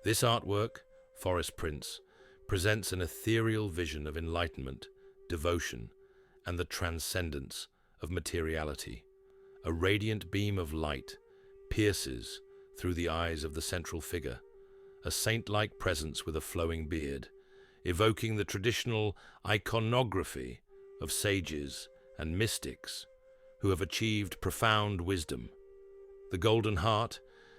This artwork, Forrest Prince, presents an ethereal vision of enlightenment, devotion, and the transcendence of materiality. A radiant beam of light pierces through the eyes of the central figure, a saint-like presence with a flowing beard, evoking the traditional iconography of sages and mystics who have achieved profound wisdom. The golden heart,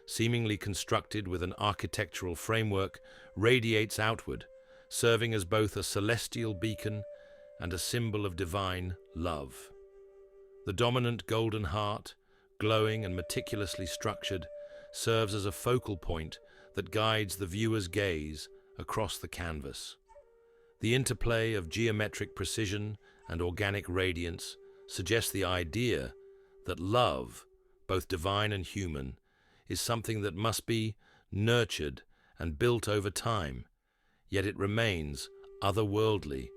seemingly constructed with an architectural framework, radiates outward, serving as both a celestial beacon and a symbol of divine love. The dominant golden heart, glowing and meticulously structured, serves as a focal point that guides the viewer's gaze across the canvas. The interplay of geometric precision and organic radiance suggests the idea that love, both divine and human, is something that must be nurtured and built over time, yet it remains otherworldly,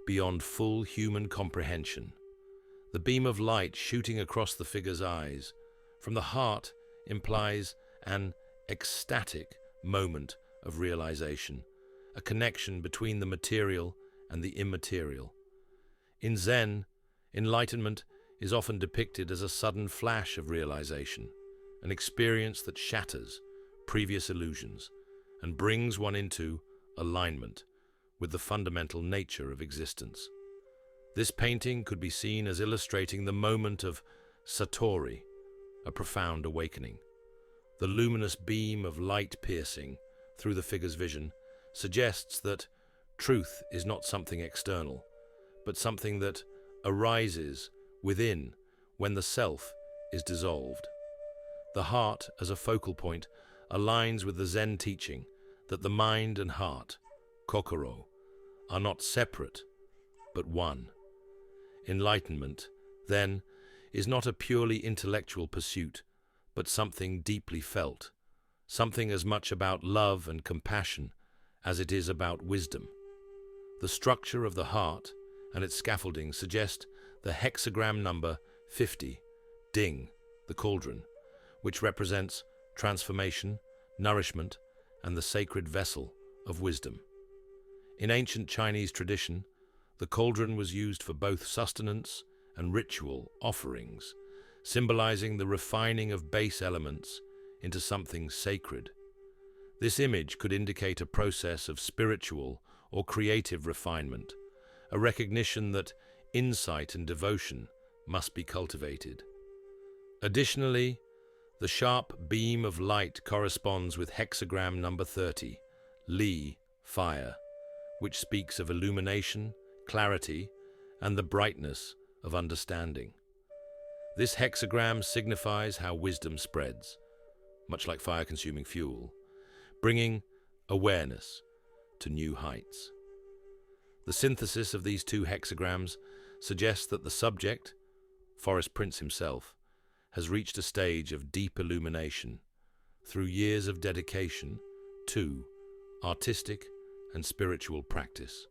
beyond full human comprehension. The beam of light shooting across the figure's eyes from the heart implies an ecstatic moment of realization, a connection between the material and the immaterial. In Zen, enlightenment is often depicted as a sudden flash of realization, an experience that shatters previous illusions and brings one into alignment with the fundamental nature of existence. This painting could be seen as illustrating the moment of Satori, a profound awakening. The luminous beam of light piercing through the figure's vision suggests that truth is not something external, but something that arises within when the self is dissolved. The heart, as a focal point, aligns with the Zen teaching that the mind and heart, kokoro, are not separate, but one. Enlightenment, then, is not a purely intellectual pursuit, but something deeply felt, something as much about love and compassion as it is about wisdom. The structure of the heart and its scaffolding suggest the hexagram number 50, Ding, the cauldron, which represents transformation, nourishment, and the sacred vessel of wisdom. In ancient Chinese tradition, the cauldron was used for both sustenance and ritual offerings, symbolizing the refining of base elements into something sacred. This image could indicate a process of spiritual or creative refinement, a recognition that insight and devotion must be cultivated. Additionally, the sharp beam of light corresponds with hexagram number 30, Li, fire, which speaks of illumination, clarity, and the brightness of understanding. This hexagram signifies how wisdom spreads, much like fire-consuming fuel, bringing awareness to new heights. The synthesis of these two hexagrams suggests that the subject, Forrest Prince himself, has reached a stage of deep illumination through years of dedication to artistic and spiritual practice.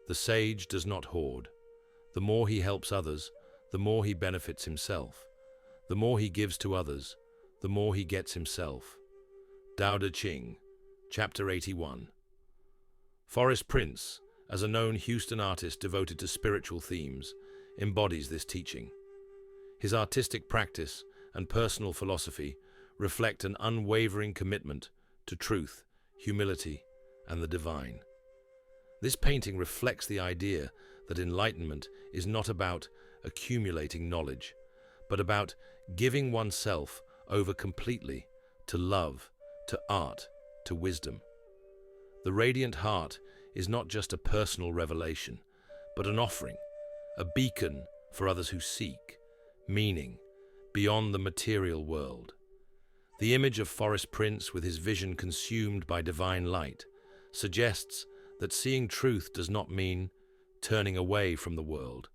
The sage does not hoard. The more he helps others, the more he benefits himself. The more he gives to others, the more he gets himself. I Ching, Chapter 81. Forrest Prince, as a known Houston artist devoted to spiritual themes, embodies this teaching. His artistic practice and personal philosophy reflect an unwavering commitment to truth, humility, and the divine. This painting reflects the idea that enlightenment is not about accumulating knowledge, but about giving oneself over completely to love, to art, to wisdom. The radiant heart is not just a personal revelation, but an offering, a beacon for others who seek meaning beyond the material world. The image of Forrest Prince with his vision consumed by divine light suggests that seeing truth does not mean turning away from the world,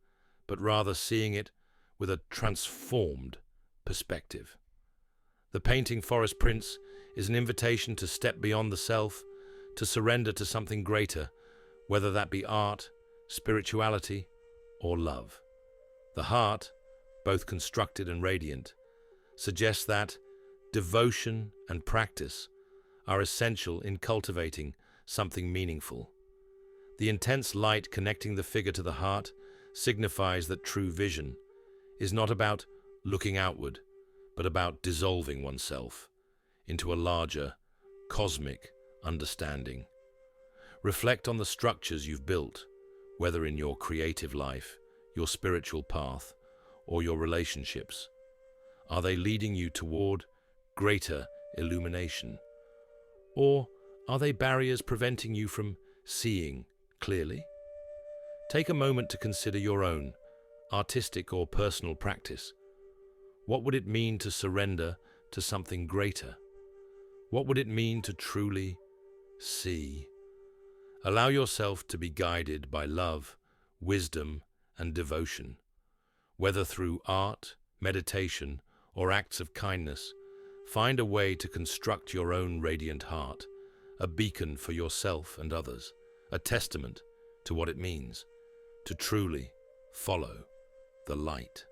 but rather seeing it with a transformed perspective. The painting Forrest Prince is an invitation to step beyond the self, to surrender to something greater, whether that be art, spirituality, or love. The heart, both constructed and radiant, suggests that devotion and practice are essential in cultivating something meaningful. The intense light connecting the figure to the heart signifies that true vision is not about looking outward, but about dissolving oneself into a larger, cosmic understanding. Reflect on the structures you've built, whether in your creative life, your spiritual path, or your relationships. Are they leading you toward greater illumination? Or are they barriers preventing you from seeing clearly? Take a moment to consider your own artistic or personal practice. What would it mean to surrender to something greater? What would it mean to truly see? Allow yourself to be guided by love, wisdom, and devotion. Whether through art, meditation, or acts of kindness, find a way to construct your own radiant heart, a beacon for yourself and others, a testament to what it means to truly follow the light.